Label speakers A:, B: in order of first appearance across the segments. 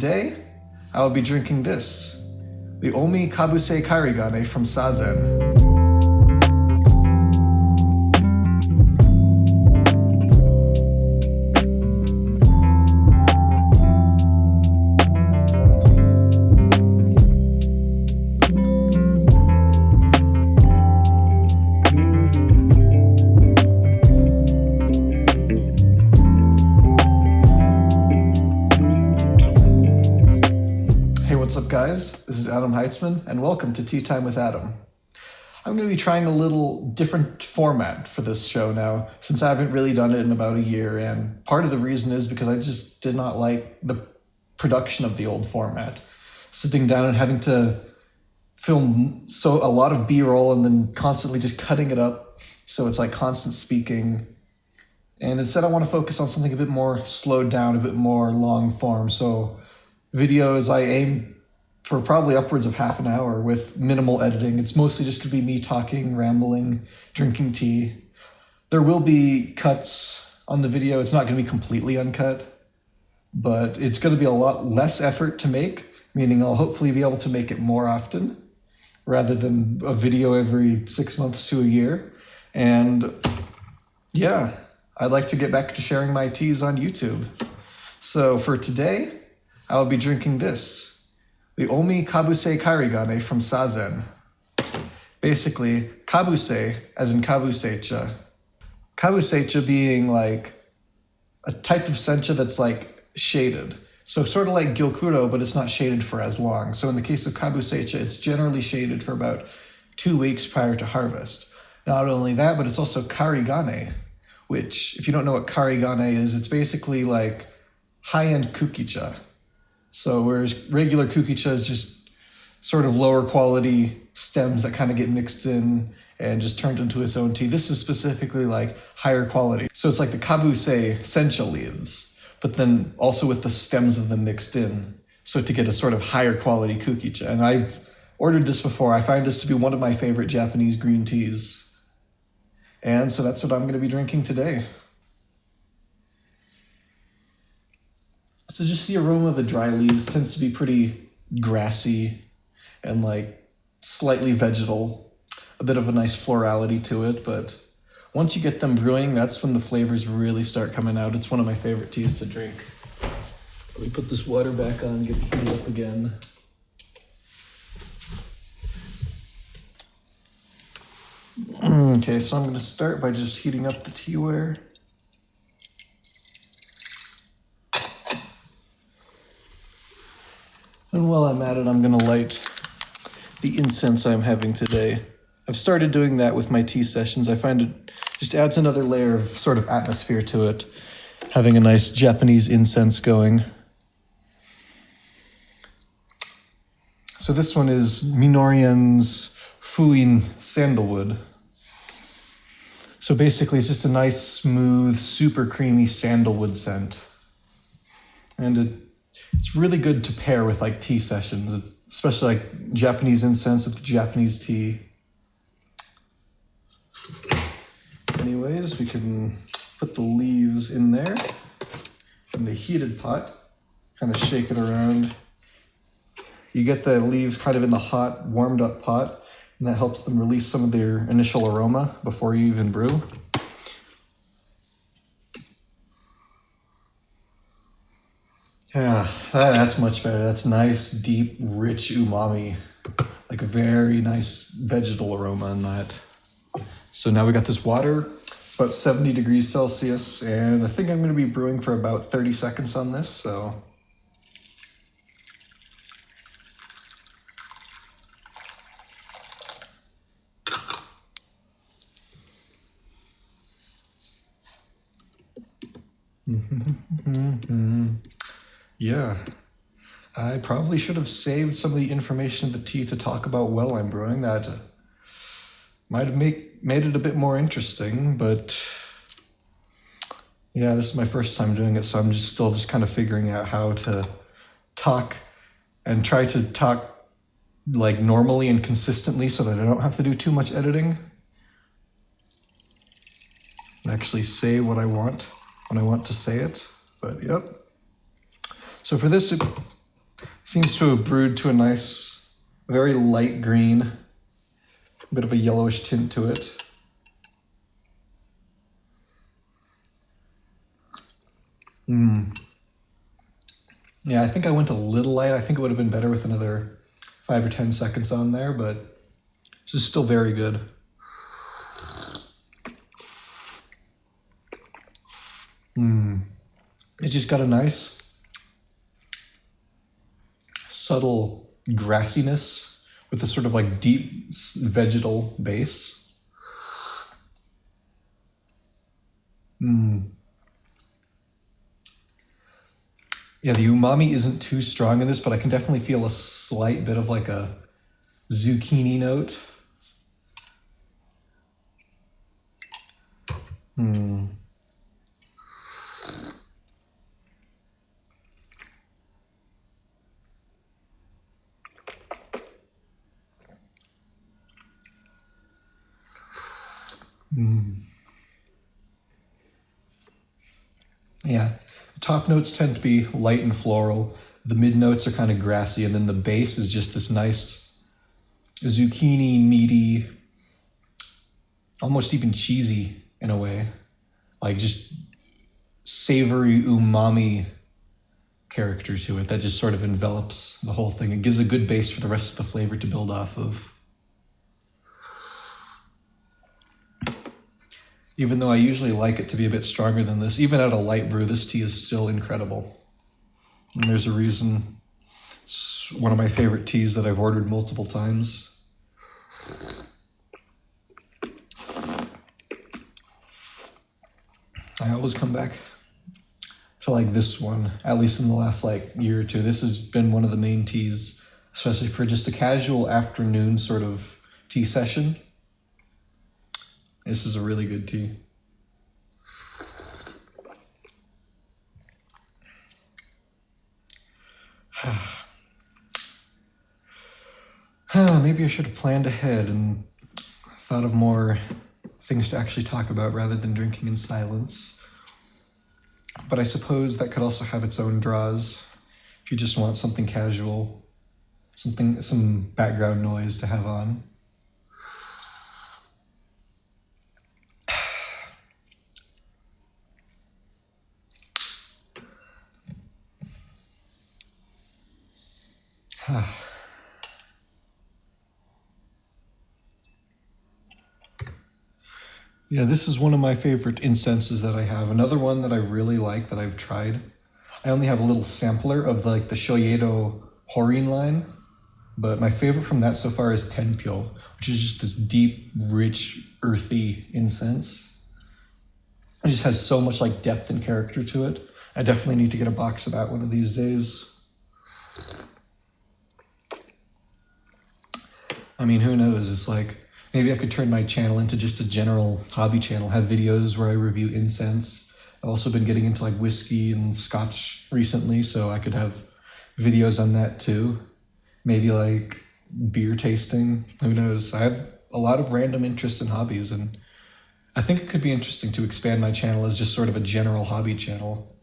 A: today, I will be drinking this, the Ohmi Kabuse Karigane from Sazen. What's up, guys? This is Adam Heitzman, and welcome to Tea Time with Adam. I'm going to be trying a little different format for this show now, since I haven't really done it in about a year, and part of the reason is because I just did not like the production of the old format. Sitting down and having to film a lot of B-roll and then constantly just cutting it up, so it's like constant speaking. And instead I want to focus on something a bit more slowed down, a bit more long form, so videos I aim for probably upwards of half an hour with minimal editing. It's mostly just going to be me talking, rambling, drinking tea. There will be cuts on the video. It's not going to be completely uncut, but it's going to be a lot less effort to make, meaning I'll hopefully be able to make it more often rather than a video every 6 months to a year. And yeah, I'd like to get back to sharing my teas on YouTube. So for today, I'll be drinking this, the Ohmi Kabuse Karigane from Sazen. Basically, Kabuse, as in Kabusecha. Kabusecha being like a type of sencha that's like shaded. So sort of like Gyokuro, but it's not shaded for as long. So in the case of Kabusecha, it's generally shaded for about 2 weeks prior to harvest. Not only that, but it's also Karigane, which, if you don't know what Karigane is, it's basically like high-end kukicha. So whereas regular kukicha is just sort of lower quality stems that kind of get mixed in and just turned into its own tea, this is specifically like higher quality. So it's like the Kabuse sencha leaves, but then also with the stems of them mixed in, so to get a sort of higher quality kukicha. And I've ordered this before. I find this to be one of my favorite Japanese green teas. And so that's what I'm going to be drinking today. So just the aroma of the dry leaves tends to be pretty grassy and like slightly vegetal, a bit of a nice florality to it. But once you get them brewing, that's when the flavors really start coming out. It's one of my favorite teas to drink. Let me put this water back on, get the heat up again. Okay, so I'm going to start by just heating up the teaware. And while I'm at it, I'm going to light the incense I'm having today. I've started doing that with my tea sessions. I find it just adds another layer of sort of atmosphere to it, having a nice Japanese incense going. So this one is Minorian's Fuin Sandalwood. So basically it's just a nice, smooth, super creamy sandalwood scent. And it's really good to pair with like tea sessions, especially like Japanese incense with Japanese tea. Anyways, we can put the leaves in there in the heated pot, kind of shake it around. You get the leaves kind of in the hot, warmed up pot, and that helps them release some of their initial aroma before you even brew. Yeah, that's much better. That's nice, deep, rich umami. Like a very nice vegetal aroma in that. So now we got this water. It's about 70 degrees Celsius, and I think I'm going to be brewing for about 30 seconds on this, so. Yeah, I probably should have saved some of the information of the tea to talk about while I'm brewing. That might have made it a bit more interesting, but yeah, this is my first time doing it, so I'm still kind of figuring out how to talk and try to talk like normally and consistently so that I don't have to do too much editing. And actually say what I want when I want to say it, but yep. So for this, Seems to have brewed to a nice, very light green, a bit of a yellowish tint to it. Yeah, I think I went a little light. I think it would have been better with another 5 or 10 seconds on there, but this is still very good. It's just got a nice, subtle grassiness with a sort of like deep vegetal base. Yeah, the umami isn't too strong in this, but I can definitely feel a slight bit of like a zucchini note. Yeah, top notes tend to be light and floral. The mid notes are kind of grassy, and then the base is just this nice zucchini, meaty, almost even cheesy in a way. Like just savory umami character to it that just sort of envelops the whole thing. It gives a good base for the rest of the flavor to build off of. Even though I usually like it to be a bit stronger than this, even at a light brew, this tea is still incredible. And there's a reason it's one of my favorite teas that I've ordered multiple times. I always come back to like this one, at least in the last like year or two. This has been one of the main teas, especially for just a casual afternoon sort of tea session. This is a really good tea. Maybe I should have planned ahead and thought of more things to actually talk about rather than drinking in silence. But I suppose that could also have its own draws if you just want something casual, some background noise to have on. Yeah, this is one of my favorite incenses that I have. Another one that I really like that I've tried. I only have a little sampler of like the Shoyedo Horin line, but my favorite from that so far is Tenpyo, which is just this deep, rich, earthy incense. It just has so much like depth and character to it. I definitely need to get a box of that one of these days. I mean, who knows? It's like, maybe I could turn my channel into just a general hobby channel, have videos where I review incense. I've also been getting into like whiskey and scotch recently, so I could have videos on that too. Maybe like beer tasting, who knows? I have a lot of random interests and hobbies, and I think it could be interesting to expand my channel as just sort of a general hobby channel.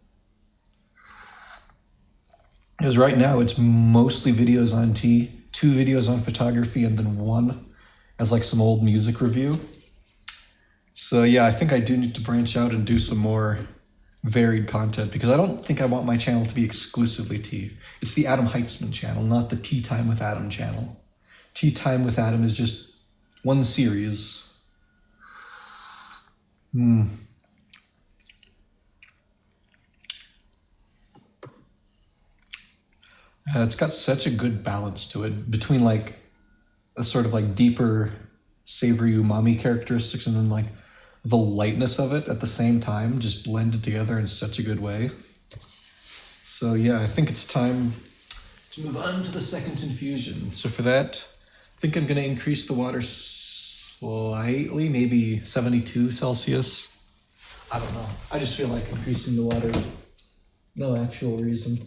A: Because right now it's mostly videos on tea, 2 videos on photography, and then 1 as like some old music review. So yeah, I think I do need to branch out and do some more varied content, because I don't think I want my channel to be exclusively tea. It's the Adam Heitzman channel, not the Tea Time with Adam channel. Tea Time with Adam is just one series. It's got such a good balance to it between like a sort of like deeper savory umami characteristics and then like the lightness of it at the same time, just blended together in such a good way. So yeah, I think it's time to move on to the second infusion. So for that, I think I'm going to increase the water slightly, maybe 72 Celsius. I don't know. I just feel like increasing the water. No actual reason.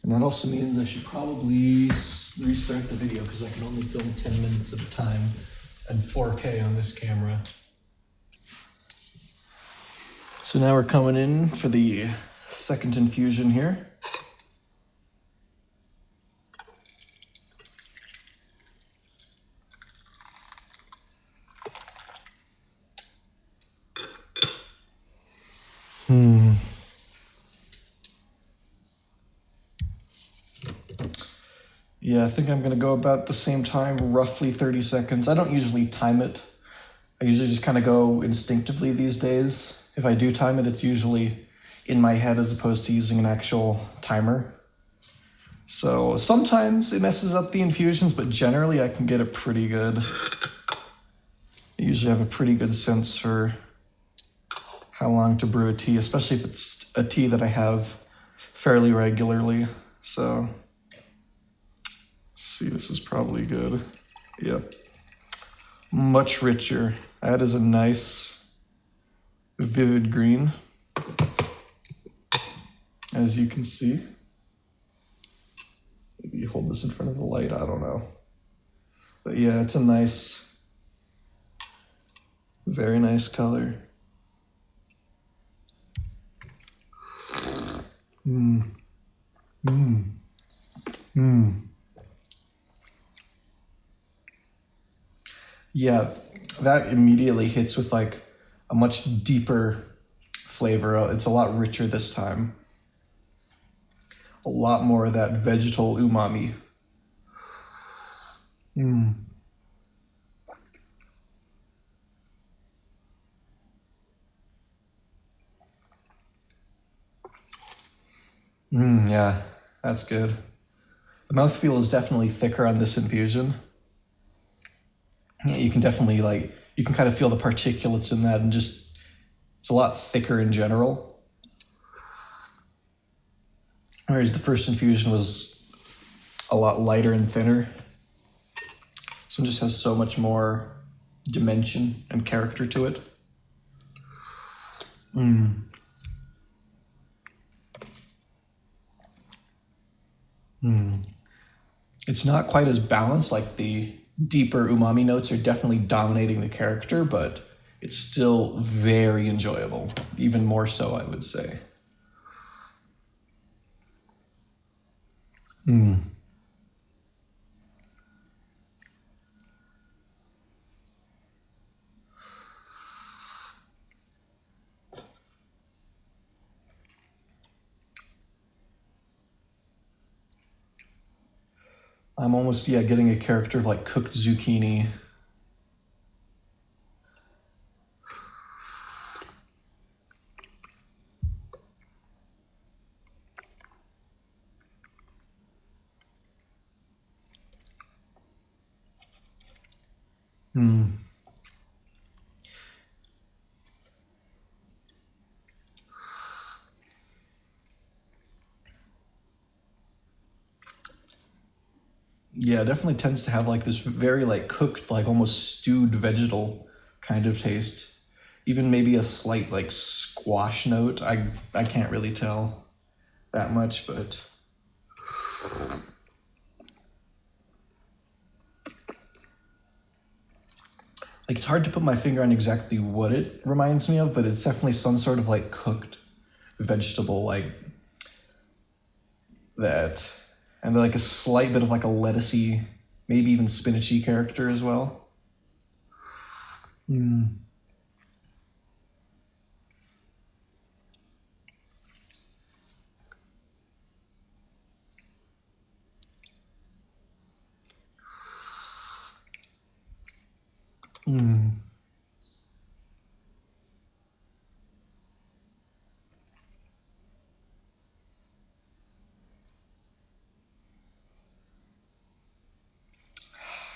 A: And that also means I should probably restart the video because I can only film 10 minutes at a time and 4K on this camera. So So now we're coming in for the second infusion here. Yeah, I think I'm gonna go about the same time, roughly 30 seconds. I don't usually time it. I usually just kind of go instinctively these days. If I do time it, it's usually in my head as opposed to using an actual timer. So sometimes it messes up the infusions, but generally I can get it pretty good. I usually have a pretty good sense for how long to brew a tea, especially if it's a tea that I have fairly regularly. So, see, this is probably good. Yep. Much richer. That is a nice, vivid green, as you can see. Maybe you hold this in front of the light, I don't know. But yeah, it's a nice, very nice color. Yeah, that immediately hits with like a much deeper flavor. It's a lot richer this time. A lot more of that vegetal umami. Yeah, that's good. The mouthfeel is definitely thicker on this infusion. Yeah, you can definitely you can kind of feel the particulates in that, and just, it's a lot thicker in general. Whereas the first infusion was a lot lighter and thinner. This one just has so much more dimension and character to it. It's not quite as balanced, like the deeper umami notes are definitely dominating the character, but it's still very enjoyable. Even more so, I would say. I'm almost, getting a character of like cooked zucchini. Yeah, it definitely tends to have like this very like cooked, like almost stewed vegetal kind of taste. Even maybe a slight like squash note. I can't really tell that much, but like it's hard to put my finger on exactly what it reminds me of, but it's definitely some sort of like cooked vegetable like that. And like a slight bit of like a lettucey, maybe even spinachy character as well.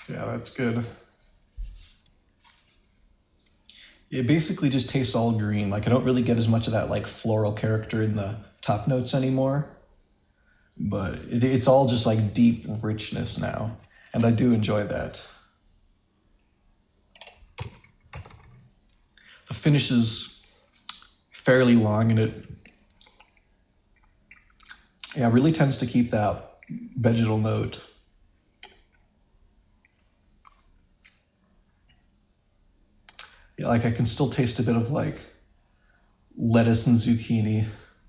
A: Yeah, that's good. It basically just tastes all green. Like I don't really get as much of that like floral character in the top notes anymore. But it's all just like deep richness now. And I do enjoy that. The finish is fairly long, and it really tends to keep that vegetal note. Yeah, like I can still taste a bit of like lettuce and zucchini.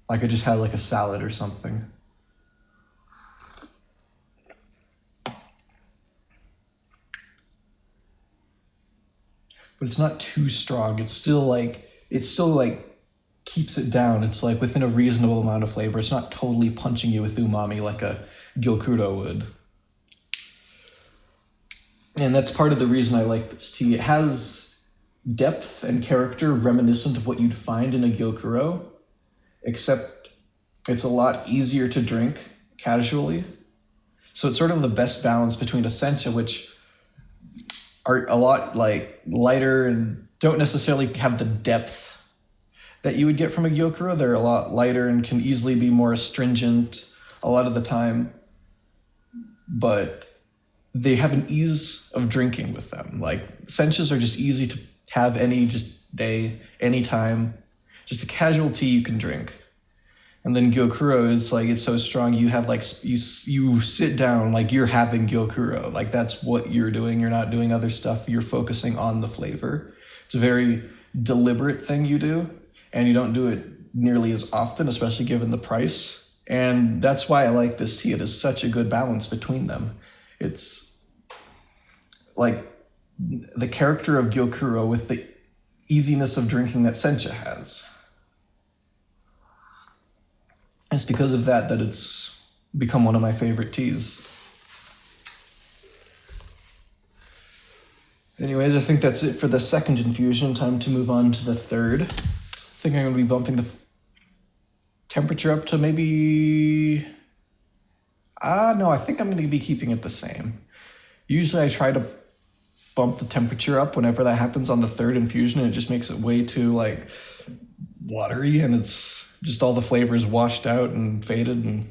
A: Like I just had like a salad or something. But it's not too strong. It still like keeps it down. It's like within a reasonable amount of flavor. It's not totally punching you with umami like a gyokuro would. And that's part of the reason I like this tea. It has depth and character reminiscent of what you'd find in a gyokuro, except it's a lot easier to drink casually. So it's sort of the best balance between a sencha, which are a lot like lighter and don't necessarily have the depth that you would get from a gyokuro. They're a lot lighter and can easily be more astringent a lot of the time, but they have an ease of drinking with them. Like senchas are just easy to have any just day, anytime, just a casual tea you can drink. And then gyokuro is like, it's so strong, you have like, you sit down like you're having gyokuro. Like that's what you're doing. You're not doing other stuff. You're focusing on the flavor. It's a very deliberate thing you do, and you don't do it nearly as often, especially given the price. And that's why I like this tea. It is such a good balance between them. It's like the character of gyokuro with the easiness of drinking that sencha has. It's because of that it's become one of my favorite teas. Anyways, I think that's it for the second infusion. Time to move on to the third. I think I'm going to be bumping the temperature up to maybe... no, I think I'm going to be keeping it the same. Usually I try to bump the temperature up whenever that happens on the third infusion, and it just makes it way too like watery, and it's just all the flavors washed out and faded, and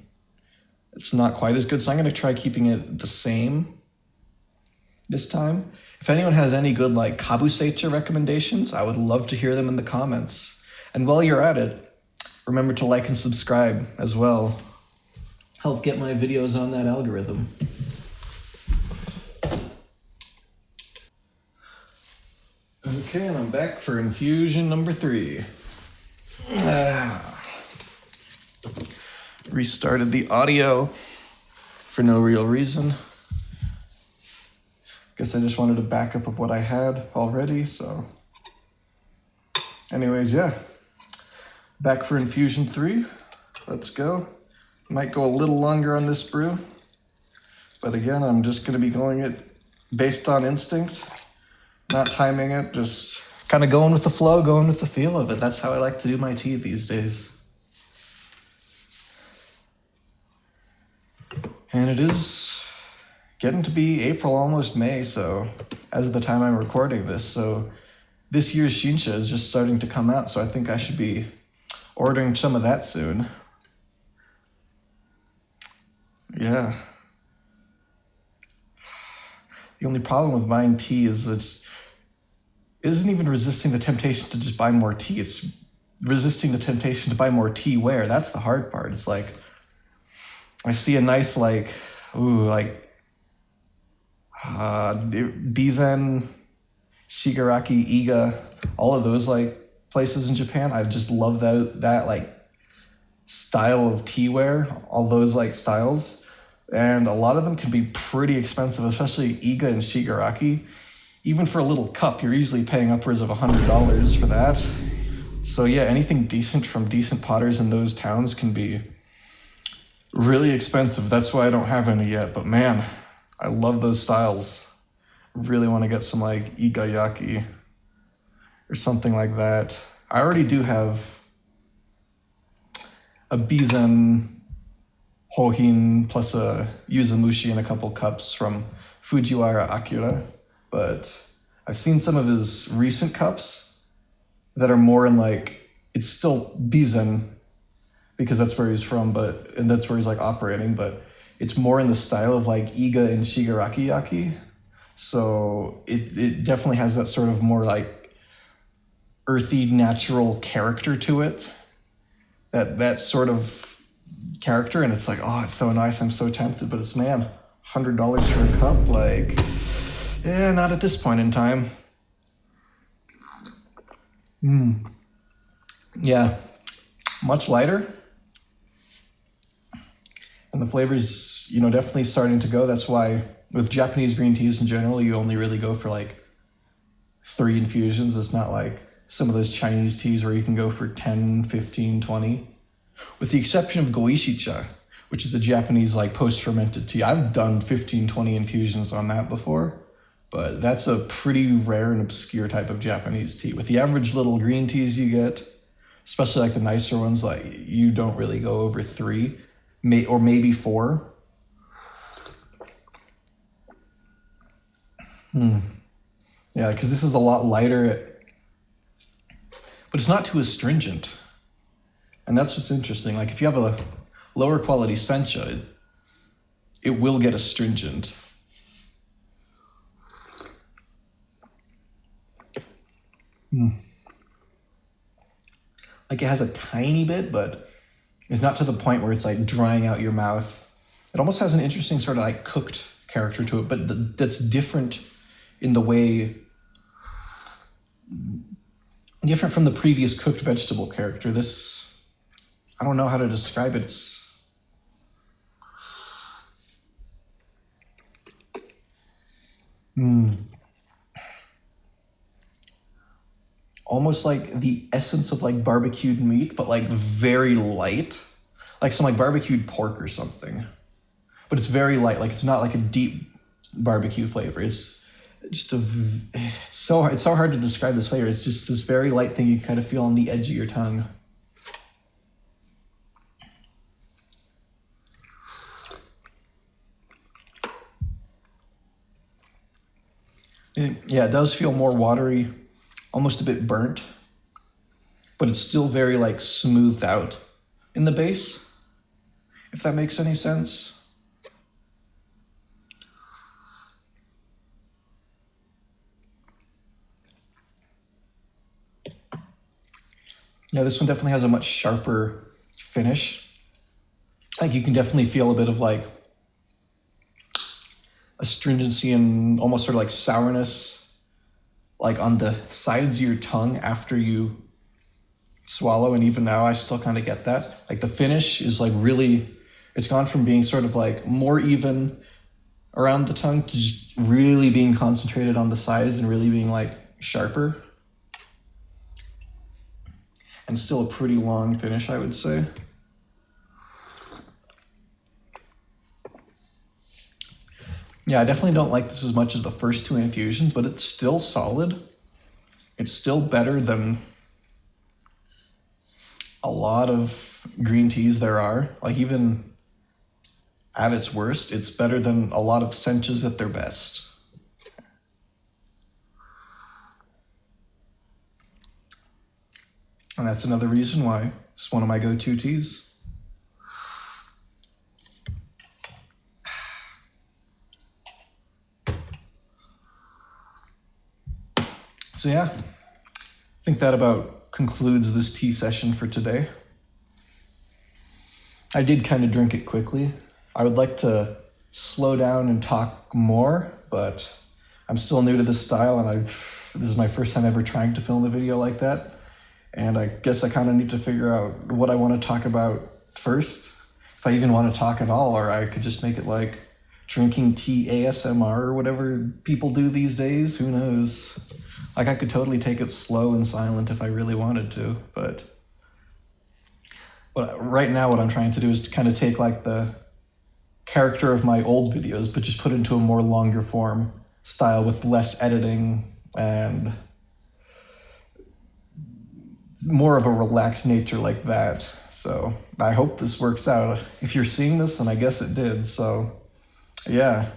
A: it's not quite as good. So I'm going to try keeping it the same this time. If anyone has any good like Kabuse recommendations, I would love to hear them in the comments. And while you're at it, remember to like and subscribe as well. Help get my videos on that algorithm. Okay, and I'm back for infusion number 3. Restarted the audio for no real reason. Guess I just wanted a backup of what I had already, so. Anyways, yeah. Back for infusion 3. Let's go. Might go a little longer on this brew, but again, I'm just going to be going it based on instinct, not timing it, just kind of going with the flow, going with the feel of it. That's how I like to do my tea these days. And it is getting to be April, almost May, so as of the time I'm recording this, so this year's Shinsha is just starting to come out, so I think I should be ordering some of that soon. Yeah. The only problem with buying tea is it isn't even resisting the temptation to just buy more tea. It's resisting the temptation to buy more tea where? That's the hard part. It's like, I see a nice Bizen, Shigaraki, Iga, all of those places in Japan. I just love that style of teaware, all those styles. And a lot of them can be pretty expensive, especially Iga and Shigaraki. Even for a little cup, you're usually paying upwards of $100 for that. So yeah, anything decent from decent potters in those towns can be really expensive. That's why I don't have any yet. But man, I love those styles. Really want to get some Igayaki or something like that. I already do have a Bizen Hohin plus a Yuzamushi and a couple cups from Fujiwara Akira, but I've seen some of his recent cups that are more in it's still Bizen because that's where he's from, and that's where he's operating, but it's more in the style of Iga and Shigaraki Yaki. So it definitely has that sort of more earthy, natural character to it. That sort of character, and it's it's so nice. I'm so tempted, but it's $100 for a cup. Not at this point in time. Yeah, much lighter. And the flavor's, definitely starting to go. That's why with Japanese green teas in general, you only really go for like 3 infusions. It's not like some of those Chinese teas where you can go for 10, 15, 20. With the exception of goishicha, which is a Japanese like post-fermented tea. I've done 15, 20 infusions on that before, but that's a pretty rare and obscure type of Japanese tea. With the average little green teas you get, especially like the nicer ones, like you don't really go over 3, or maybe 4. Yeah, because this is a lot lighter, but it's not too astringent. And that's what's interesting. Like if you have a lower quality sencha, it will get astringent. Like it has a tiny bit, but it's not to the point where it's like drying out your mouth. It almost has an interesting sort of like cooked character to it, but that's different in the way, different from the previous cooked vegetable character. This, I don't know how to describe it. It's almost like the essence of like barbecued meat, but like very light, like some like barbecued pork or something. But it's very light. Like it's not like a deep barbecue flavor. It's just it's so hard to describe this flavor. It's just this very light thing you can kind of feel on the edge of your tongue. Yeah, it does feel more watery, almost a bit burnt, but it's still very like smoothed out in the base, if that makes any sense. Yeah, this one definitely has a much sharper finish. Like you can definitely feel a bit of like astringency and almost sort of like sourness, like on the sides of your tongue after you swallow. And even now I still kind of get that. Like the finish is like really, it's gone from being sort of like more even around the tongue to just really being concentrated on the sides and really being like sharper. And still a pretty long finish, I would say. Yeah, I definitely don't like this as much as the first 2 infusions, but it's still solid. It's still better than a lot of green teas there are. Like even at its worst, it's better than a lot of senchas at their best. And that's another reason why it's one of my go-to teas. So yeah, I think that about concludes this tea session for today. I did kind of drink it quickly. I would like to slow down and talk more, but I'm still new to this style, and this is my first time ever trying to film a video like that. And I guess I kind of need to figure out what I want to talk about first, if I even want to talk at all, or I could just make it like drinking tea ASMR or whatever people do these days. Who knows? Like I could totally take it slow and silent if I really wanted to, but right now what I'm trying to do is to kind of take like the character of my old videos, but just put it into a more longer form style with less editing and more of a relaxed nature like that. So I hope this works out. If you're seeing this, and I guess it did, so yeah.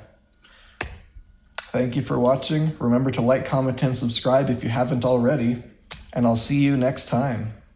A: Thank you for watching. Remember to like, comment, and subscribe if you haven't already, and I'll see you next time.